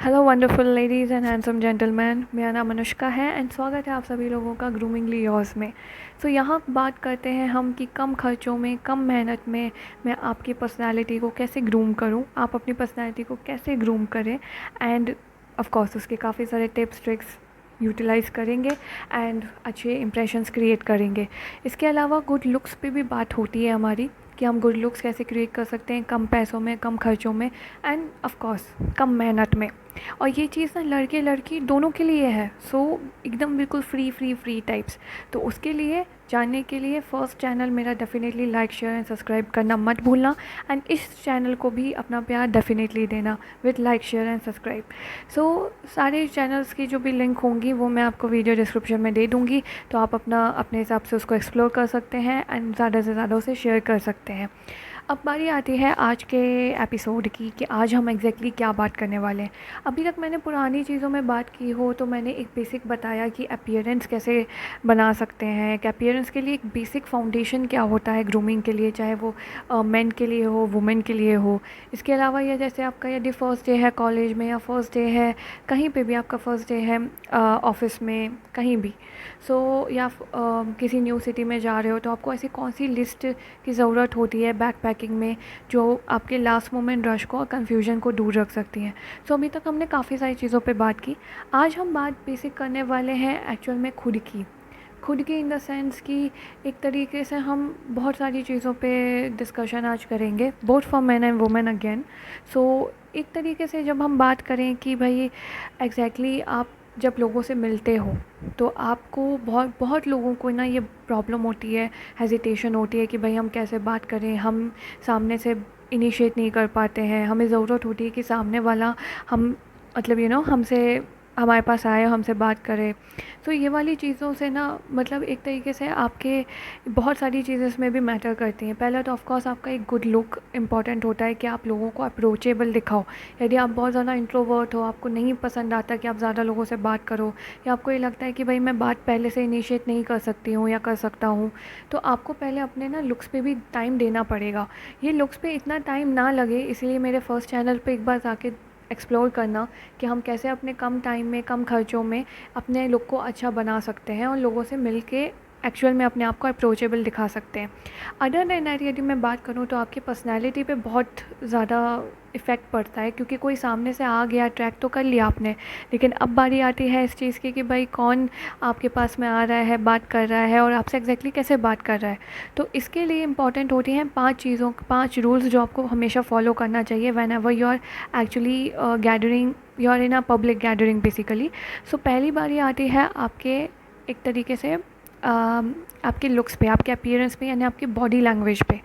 Hello wonderful ladies and handsome gentleman, मेरा नाम अनुष्का है एंड स्वागत है आप सभी लोगों का ग्रूमिंगली योर्स में। यहाँ बात करते हैं हम कि कम खर्चों में, कम मेहनत में मैं आपकी पर्सनालिटी को कैसे ग्रूम करूं, आप अपनी पर्सनालिटी को कैसे ग्रूम करें एंड ऑफ कोर्स उसके काफ़ी सारे टिप्स ट्रिक्स यूटिलाइज़ करेंगे एंड अच्छे इंप्रेशंस क्रिएट करेंगे। इसके अलावा गुड लुक्स पे भी बात होती है हमारी कि हम गुड लुक्स कैसे क्रिएट कर सकते हैं कम पैसों में, कम खर्चों में एंड ऑफ कोर्स कम मेहनत में। और ये चीज़ ना लड़के लड़की दोनों के लिए है। एकदम बिल्कुल फ्री टाइप्स। तो उसके लिए जानने के लिए फर्स्ट चैनल मेरा definitely like share and subscribe करना मत भूलना एंड इस चैनल को भी अपना प्यार डेफिनेटली देना with like share and subscribe. सारे चैनल्स की जो भी लिंक होंगी वो मैं आपको वीडियो डिस्क्रिप्शन में दे दूँगी, तो आप अपने हिसाब से उसको एक्सप्लोर कर सकते हैं एंड ज़्यादा से ज़्यादा उसे शेयर कर सकते हैं। अब बारी आती है आज के एपिसोड की कि आज हम एग्जैक्टली क्या बात करने वाले हैं। अभी तक मैंने पुरानी चीज़ों में बात की हो तो मैंने एक बेसिक बताया कि अपीयरेंस कैसे बना सकते हैं, कि अपीयरेंस के लिए एक बेसिक फाउंडेशन क्या होता है ग्रूमिंग के लिए, चाहे वो मेन के लिए हो, वुमेन के लिए हो। इसके अलावा यह जैसे आपका यदि फ़र्स्ट डे है कॉलेज में या फ़र्स्ट डे है कहीं पे भी, आपका फ़र्स्ट डे है ऑफिस में कहीं भी, या किसी न्यू सिटी में जा रहे हो तो आपको ऐसी कौन सी लिस्ट की ज़रूरत होती है बैक पैकिंग में जो आपके लास्ट मोमेंट रश को और कन्फ्यूजन को दूर रख सकती है। अभी तक हमने काफ़ी सारी चीज़ों पे बात की। आज हम बात बेसिक करने वाले हैं एक्चुअल में खुद की इन द सेंस कि एक तरीके से हम बहुत सारी चीज़ों पे डिस्कशन आज करेंगे, both for man and women again. एक तरीके से जब हम बात करें कि भाई एग्जैक्टली आप जब लोगों से मिलते हो तो आपको बहुत बहुत लोगों को ना ये प्रॉब्लम होती है, हेजिटेशन होती है कि भाई हम कैसे बात करें, हम सामने से इनिशिएट नहीं कर पाते हैं, हमें ज़रूरत होती है कि सामने वाला हम मतलब हमसे हमारे पास आए, हमसे बात करे। ये वाली चीज़ों से ना मतलब एक तरीके से आपके बहुत सारी चीज़ें इसमें भी मैटर करती हैं। पहला तो ऑफ कोर्स आपका एक गुड लुक इम्पॉर्टेंट होता है कि आप लोगों को अप्रोचेबल दिखाओ। यदि आप बहुत ज़्यादा इंट्रोवर्ट हो, आपको नहीं पसंद आता कि आप ज़्यादा लोगों से बात करो, या आपको ये लगता है कि भाई मैं बात पहले से इनिशिएट नहीं कर सकती हूँ या कर सकता हूँ, तो आपको पहले अपने ना लुक्स पे भी टाइम देना पड़ेगा। ये लुक्स पे इतना टाइम ना लगे, इसलिए मेरे फर्स्ट चैनल पे एक बार जाके एक्सप्लोर करना कि हम कैसे अपने कम टाइम में, कम खर्चों में अपने लुक को अच्छा बना सकते हैं और लोगों से मिल के एक्चुअल में अपने आप को अप्रोचेबल दिखा सकते हैं। अदर देन दैट यदि मैं बात करूँ तो आपकी पर्सनैलिटी पे बहुत ज़्यादा इफ़ेक्ट पड़ता है, क्योंकि कोई सामने से आ गया, ट्रैक तो कर लिया आपने, लेकिन अब बारी आती है इस चीज़ की कि भाई कौन आपके पास में आ रहा है, बात कर रहा है और आपसे एग्जैक्टली कैसे बात कर रहा है। तो इसके लिए इंपॉर्टेंट होती हैं 5 रूल्स जो आपको हमेशा फॉलो करना चाहिए whenever you are actually gathering, you are in a public gathering basically. पहली बारी आती है आपके एक तरीके से आपके लुक्स पे, आपके अपीयरेंस पे, यानी आपकी बॉडी लैंग्वेज पे।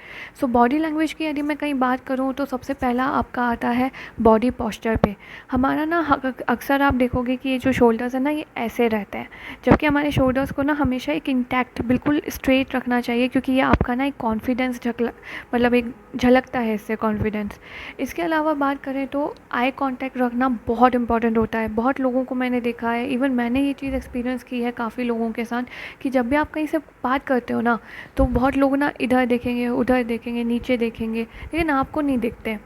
बॉडी लैंग्वेज की यदि मैं कहीं बात करूँ तो सबसे पहला आपका आता है बॉडी पोस्चर पे। हमारा ना अक्सर आप देखोगे कि ये जो शोल्डर्स है ना ये ऐसे रहते हैं, जबकि हमारे शोल्डर्स को ना हमेशा एक इंटैक्ट बिल्कुल स्ट्रेट रखना चाहिए, क्योंकि ये आपका ना एक कॉन्फिडेंस मतलब एक झलकता है इससे कॉन्फिडेंस। इसके अलावा बात करें तो आई कांटेक्ट रखना बहुत इंपॉर्टेंट होता है। बहुत लोगों को मैंने देखा है, इवन मैंने ये चीज़ एक्सपीरियंस की है काफ़ी लोगों के साथ, कि जब भी आप कहीं से बात करते हो ना तो बहुत लोग ना इधर देखेंगे, उधर देखेंगे, नीचे देखेंगे, लेकिन आपको नहीं देखते।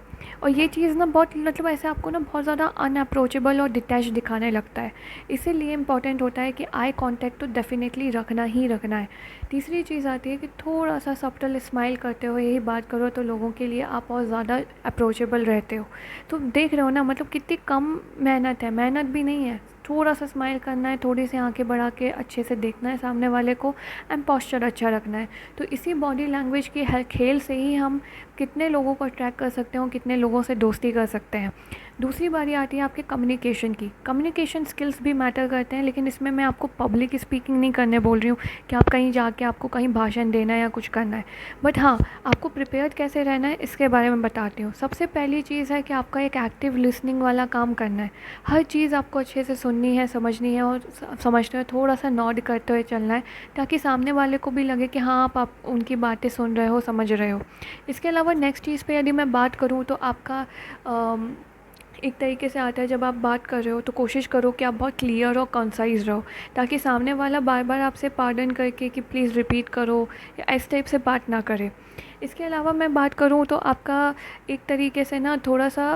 और ये चीज़ ना बहुत मतलब ऐसे आपको ना बहुत ज़्यादा अनअप्रोचेबल और डिटैच दिखाने लगता है। इसीलिए इम्पॉर्टेंट होता है कि आई कांटेक्ट तो डेफिनेटली रखना ही रखना है। तीसरी चीज़ आती है कि थोड़ा सा सब्टल स्माइल करते हो, यही बात करो तो लोगों के लिए आप और ज़्यादा अप्रोचेबल रहते हो। तो देख रहे हो ना मतलब कितनी कम मेहनत है, मेहनत भी नहीं है, थोड़ा सा स्माइल करना है, थोड़ी सी आंखें बढ़ा के अच्छे से देखना है सामने वाले को एंड पोस्चर अच्छा रखना है। तो इसी बॉडी लैंग्वेज की हर खेल से ही हम कितने लोगों को अट्रैक्ट कर सकते हैं और कितने लोगों से दोस्ती कर सकते हैं। दूसरी बारी आती है आपके कम्युनिकेशन की। कम्युनिकेशन स्किल्स भी मैटर करते हैं, लेकिन इसमें मैं आपको पब्लिक स्पीकिंग नहीं करने बोल रही हूँ कि आप कहीं जाके आपको कहीं भाषण देना है या कुछ करना है, बट हाँ आपको प्रिपेयर्ड कैसे रहना है इसके बारे में बताती हूँ। सबसे पहली चीज़ है कि आपका एक एक्टिव लिसनिंग वाला काम करना है। हर चीज़ आपको अच्छे से सुननी है, समझनी है और समझते हुए थोड़ा सा नॉड करते हुए चलना है, ताकि सामने वाले को भी लगे कि हाँ आप उनकी बातें सुन रहे हो, समझ रहे हो। इसके अलावा नेक्स्ट चीज़ पे यदि मैं बात करूँ तो आपका एक तरीके से आता है, जब आप बात कर रहे हो तो कोशिश करो कि आप बहुत क्लियर और कंसाइज रहो, ताकि सामने वाला बार बार आपसे पार्डन करके कि प्लीज़ रिपीट करो या इस टाइप से बात ना करे। इसके अलावा मैं बात करूँ तो आपका एक तरीके से ना थोड़ा सा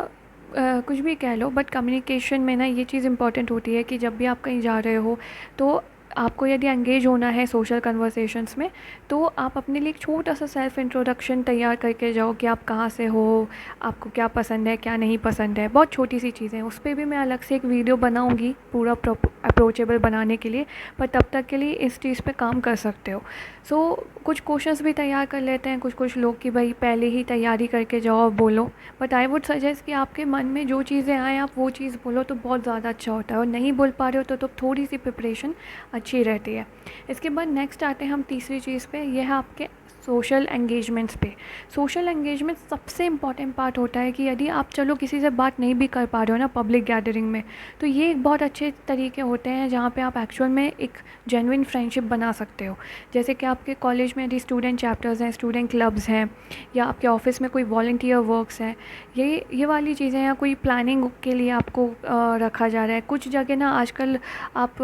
कुछ भी कह लो, बट कम्युनिकेशन में ना ये चीज़ इंपॉर्टेंट होती है कि जब भी आप कहीं जा रहे हो तो आपको यदि एंगेज होना है सोशल कन्वर्सेशंस में, तो आप अपने लिए एक छोटा सा सेल्फ इंट्रोडक्शन तैयार करके जाओ कि आप कहाँ से हो, आपको क्या पसंद है क्या नहीं पसंद है। बहुत छोटी सी चीज़ें हैं, उस पर भी मैं अलग से एक वीडियो बनाऊंगी पूरा अप्रोचेबल बनाने के लिए, पर तब तक के लिए इस चीज़ पे काम कर सकते हो। सो कुछ क्वेश्चंस भी तैयार कर लेते हैं कुछ लोग कि भाई पहले ही तैयारी करके जाओ और बोलो, बट आई वुड सजेस्ट कि आपके मन में जो चीज़ें आए आप वो चीज़ बोलो तो बहुत ज़्यादा अच्छा होता है। और नहीं बोल पा रहे हो तो थोड़ी सी प्रिपरेशन अच्छी रहती है। इसके बाद नेक्स्ट आते हैं हम तीसरी चीज़ पे, यह है आपके सोशल एंगेजमेंट्स पे। सोशल एंगेजमेंट सबसे इम्पॉर्टेंट पार्ट होता है कि यदि आप चलो किसी से बात नहीं भी कर पा रहे हो ना पब्लिक गैदरिंग में, तो ये एक बहुत अच्छे तरीके होते हैं जहाँ पे आप एक्चुअल में एक जेन्युइन फ्रेंडशिप बना सकते हो। जैसे कि आपके कॉलेज में यदि स्टूडेंट चैप्टर्स हैं, स्टूडेंट क्लब्स हैं, या आपके ऑफिस में कोई वॉलंटियर वर्क्स हैं, ये वाली चीज़ें, या कोई प्लानिंग के लिए आपको रखा जा रहा है। कुछ जगह ना आजकल आप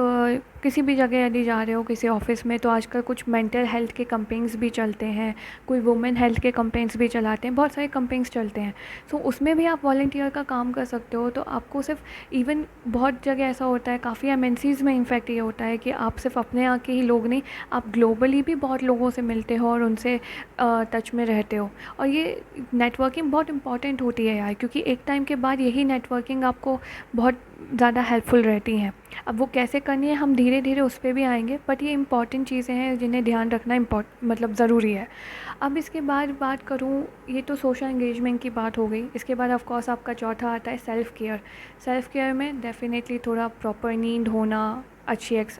किसी भी जगह यदि जा रहे हो किसी ऑफिस में, तो आजकल कुछ मेंटल हेल्थ के कैंपेन्स भी चलते हैं, कोई वुमेन हेल्थ के कैंपेन्स भी चलाते हैं, बहुत सारे कैंपेन्स चलते हैं। सो उसमें भी आप वॉलंटियर का काम कर सकते हो। तो आपको सिर्फ इवन बहुत जगह ऐसा होता है, काफ़ी एमएनसीज़ में इनफैक्ट ये होता है कि आप सिर्फ अपने यहाँ के ही लोग नहीं, आप ग्लोबली भी बहुत लोगों से मिलते हो और उनसे टच में रहते हो। और ये नेटवर्किंग बहुत इंपॉर्टेंट होती है यार, क्योंकि एक टाइम के बाद यही नेटवर्किंग आपको बहुत ज़्यादा हेल्पफुल रहती हैं। अब वो कैसे करनी है हम धीरे धीरे उस पर भी आएंगे, बट ये इंपॉर्टेंट चीज़ें हैं जिन्हें ध्यान रखना मतलब ज़रूरी है। अब इसके बाद बात करूँ, ये तो सोशल एंगेजमेंट की बात हो गई। इसके बाद ऑफ कोर्स आपका चौथा आता है सेल्फ़ केयर। सेल्फ़ केयर में डेफिनेटली थोड़ा प्रॉपर नींद होना,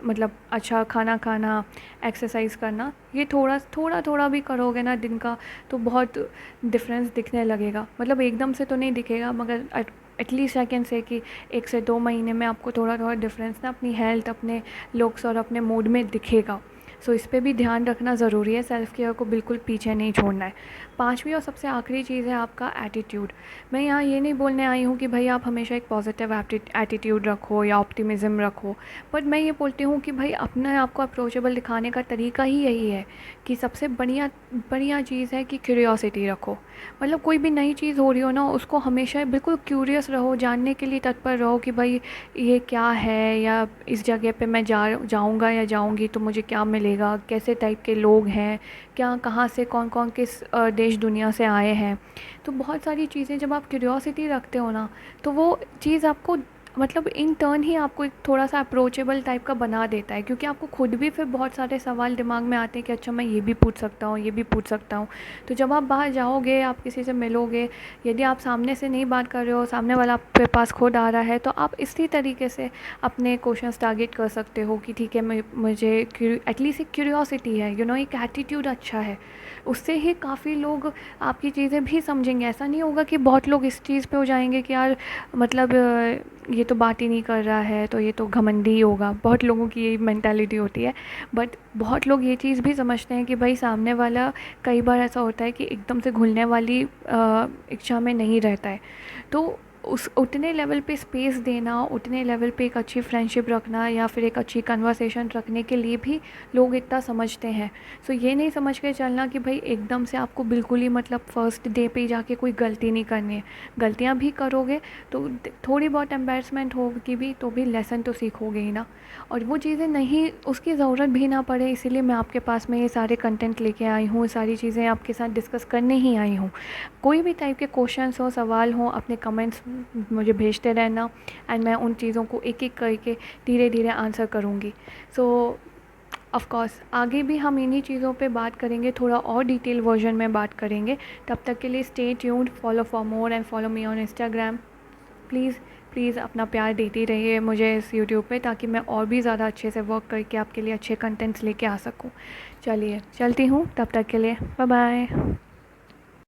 मतलब अच्छा खाना खाना, एक्सरसाइज करना, ये थोड़ा भी करोगे ना दिन का, तो बहुत डिफरेंस दिखने लगेगा। मतलब एकदम से तो नहीं दिखेगा, मगर एटलीस्ट आई कैन से कि 1 से 2 महीने में आपको थोड़ा डिफरेंस ना अपनी हेल्थ, अपने लुक्स और अपने मूड में दिखेगा। सो इस पे भी ध्यान रखना ज़रूरी है, सेल्फ़ केयर को बिल्कुल पीछे नहीं छोड़ना है। पांचवी और सबसे आखिरी चीज़ है आपका एटीट्यूड। मैं यहाँ ये नहीं बोलने आई हूँ कि भाई आप हमेशा एक पॉजिटिव एटीट्यूड रखो या ऑप्टिमिज़म रखो, बट मैं ये बोलती हूँ कि भाई अपने आप को अप्रोचेबल दिखाने का तरीका ही यही है कि सबसे बढ़िया चीज़ है कि क्यूरियोसिटी रखो। मतलब कोई भी नई चीज़ हो रही हो ना, उसको हमेशा बिल्कुल क्यूरियस रहो, जानने के लिए तत्पर रहो कि भाई ये क्या है, या इस जगह पे मैं जाऊँगा या जाऊँगी तो मुझे क्या मिलेगा, कैसे टाइप के लोग हैं, क्या कहाँ से कौन कौन किस देश दुनिया से आए हैं। तो बहुत सारी चीज़ें जब आप क्यूरियोसिटी रखते हो ना, तो वो चीज़ आपको मतलब इन टर्न ही आपको एक थोड़ा सा अप्रोचेबल टाइप का बना देता है, क्योंकि आपको खुद भी फिर बहुत सारे सवाल दिमाग में आते हैं कि अच्छा मैं ये भी पूछ सकता हूँ, ये भी पूछ सकता हूँ। तो जब आप बाहर जाओगे, आप किसी से मिलोगे, यदि आप सामने से नहीं बात कर रहे हो, सामने वाला आपके पास खुद आ रहा है, तो आप इसी तरीके से अपने क्वेश्चंस टारगेट कर सकते हो कि ठीक है मुझे एटलीस्ट एक क्यूरियोसिटी है, एक एटीट्यूड अच्छा है, उससे ही काफ़ी लोग आपकी चीज़ें भी समझेंगे। ऐसा नहीं होगा कि बहुत लोग इस चीज़ पे हो जाएंगे कि यार मतलब ये तो बात ही नहीं कर रहा है तो ये तो घमंडी ही होगा। बहुत लोगों की यही मेंटालिटी होती है, बट बहुत लोग ये चीज़ भी समझते हैं कि भाई सामने वाला, कई बार ऐसा होता है कि एकदम से घुलने वाली इच्छा में नहीं रहता है, तो उस उतने लेवल पे स्पेस देना, उतने लेवल पे एक अच्छी फ्रेंडशिप रखना या फिर एक अच्छी कन्वर्सेशन रखने के लिए भी लोग इतना समझते हैं। सो ये नहीं समझ के चलना कि भाई एकदम से आपको बिल्कुल ही मतलब फ़र्स्ट डे पे जाके कोई गलती नहीं करनी है। गलतियाँ भी करोगे तो थोड़ी बहुत एम्बैरसमेंट होगी भी, तो भी लेसन तो सीखोगे ही ना। और वो चीज़ें नहीं, उसकी ज़रूरत भी ना पड़े, इसीलिए मैं आपके पास में ये सारे कंटेंट लेके आई हूँ, सारी चीज़ें आपके साथ डिस्कस करने ही आई हूँ। कोई भी टाइप के क्वेश्चंस हो, सवाल हो, अपने कमेंट्स मुझे भेजते रहना, एंड मैं उन चीज़ों को एक एक करके धीरे धीरे आंसर करूँगी। सो ऑफ कोर्स आगे भी हम इन्हीं चीज़ों पे बात करेंगे, थोड़ा और डिटेल वर्जन में बात करेंगे। तब तक के लिए stay tuned, follow for more and follow me on Instagram. Please अपना प्यार देती रहिए मुझे इस यूट्यूब पे, ताकि मैं और भी ज़्यादा अच्छे से वर्क करके आपके लिए अच्छे कंटेंट्स लेके आ सकूँ। चलिए चलती हूँ, तब तक के लिए बाय बाय।